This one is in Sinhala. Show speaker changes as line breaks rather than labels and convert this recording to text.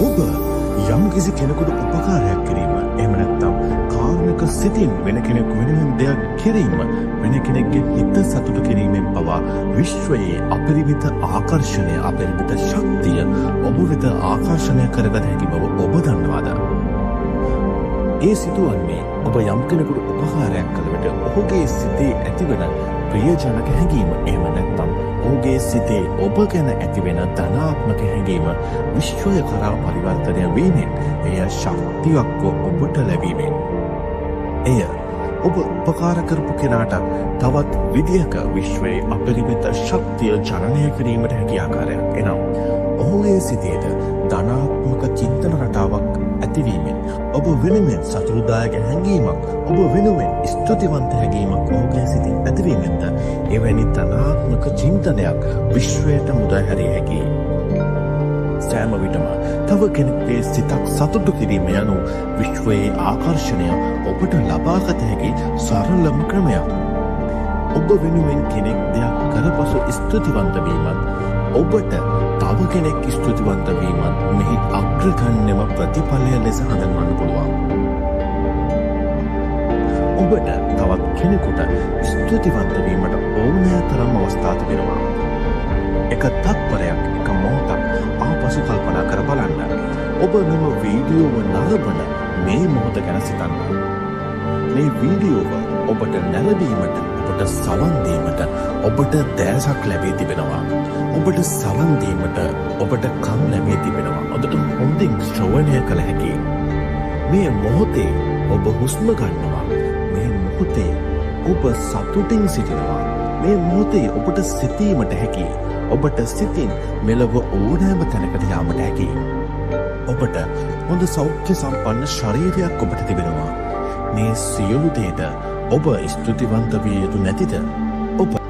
ඔබ යම් කිසි කෙනෙකුට උපකාරයක් කිරීම එහෙම නැත්නම් කාරුණික සිතින් වෙන කෙනෙකු වෙනුවෙන් දෙයක් කිරීම වෙන කෙනෙක්ගේ හිත සතුටු කිරීමෙන් පවා විශ්වයේ අපරිමිත ආකර්ෂණය අපරිමිත ශක්තිය ඔබ වෙත ආකර්ෂණය කරගත හැකි බව ඔබ දන්නවාද? ඒ සිදුවන්නේ ඔබ යම් කෙනෙකුට උපකාරයක් කළ විට ඔහුගේ සිතේ ඇතිවන ප්‍රියජනක හැඟීම එහෙම නැත්නම් ඔහුගේ සිතේ ඔබ ගැන ඇතිවෙන ධනාත්මක හැඟීම විශ්වය කරා පරිවර්තනය වීමෙන් එය ශක්තියක්ව ඔබට ලැබීමෙන් එය ඔබ උපකාර කරපු කෙනාට තවත් විදියක විශ්වයේ අපරිමිත ශක්තිය ජනනය කිරීමට හැකි ආකාරයක් එනම් ඔහුගේ සිතේද ධනාත්මක චින්තන රටාවක් ඇතිවීමෙන් ඔබ වෙනුවෙන් සතුටුදායක හැඟීමක් ඔබ වෙනුවෙන් ස්තුතිවන්ත හැඟීමක් ඔහුගේ සිතින් ඇතිවීමෙන්ද එවැනි ධනාත්මක චින්තනයක් විශ්වයට මුදා හැරිය හැකියි. සෑම විටම තව කෙනෙකුගේ සිතක් සතුටු කිරීම යනු විශ්වයේ ආකර්ෂණය ඔබට ලබාගත හැකි සරලම ක්‍රමයක්. ඔබ වෙනුවෙන් කෙනෙක් දෙයක් කරපසු ස්තුතිවන්ත වීමත් ඔබට තව කෙනෙක් ස්තුතිවන්ත වීමත් මෙහි අග්‍රගණ්‍යම ප්‍රතිඵලය ලෙස හඳුන්වන්න පුළුවන්. ඔබට තවත් කෙනෙකුට ස්තුතිවන්ත වීමට ඕනෑ තරම් අවස්ථා තිබෙනවා. එක තත්පරයක් එක මොහොතක් ආපසු කල්පනා කර බලන්න. ඔබ මෙම වීඩියෝව නරඹන මේ මොහොත ගැන සිතන්න. මේ වීඩියෝව ඔබට නැරඹීමට ඔබට සවන් දීමට ඔබට දැසක් ලැබී තිබෙනවා. ඔබට සවන් දීමට ඔබට කන් ලැබී තිබෙනවා. ඔබට හොඳින් ශ්‍රවණය කළ හැකි. මේ මොහොතේ ඔබ හුස්ම ගන්නවා. මේ මොහොතේ ඔබ සතුටින් සිටිනවා. මේ මොහොතේ ඔබට සිතීමට හැකි. ඔබට සිතින් මෙලොව ඕනෑම තැනකට යාමට හැකි. ඔබට හොඳ සෞඛ්‍ය සම්පන්න ශරීරයක් ඔබට තිබෙනවා. මේ සියලු දේද ඔබ ස්තුතිවන්ත විය යුතු නැතිද? ඔබ